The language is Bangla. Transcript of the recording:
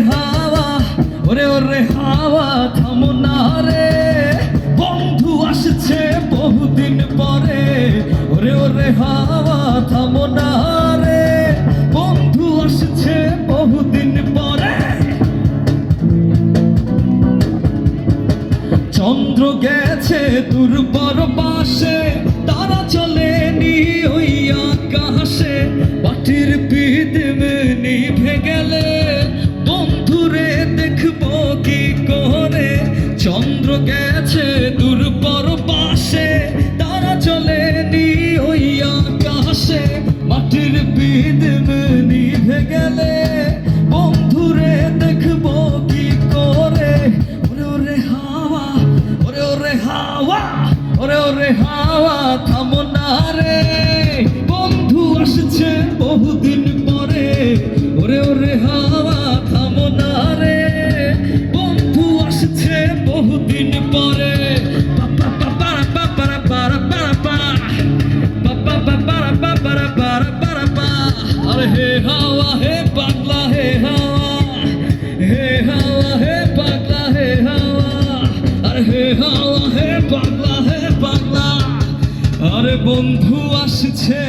হাওয়া, ওরে হাওয়া থামো না রে, বন্ধু আসছে বহুদিন পরে। ওরে হাওয়া থামো না রে, বন্ধু আসছে বহুদিন পরে। চন্দ্র গেছে দূর পরবাসে, তারা চলেনি ওই আকাশে। মাটির পিদিম নিভে গেলে বন্ধুরে দেখবো কি করে। চন্দ্র গেছে দূর পরবাসে, তারা চলেনি ওই আকাশে। মাটির পিদিম নিভে গেলে বন্ধুরে দেখবো কি করে। ওরে হাওয়া, ওরে হাওয়া, ওরে হাওয়া থামো না রে, বন্ধু আসছে বহুদিন পরে। ওরে হাওয়া থামো না রে, বন্ধু আসছে বহুদিন পরে। আরে হে হাওয়া হে পাগলা হে হাওয়া, হে হাওয়া হে পাগলা হে হাওয়া। আরে হে হাওয়া হে পাগলা হে পাগলা, আরে বন্ধু আসছে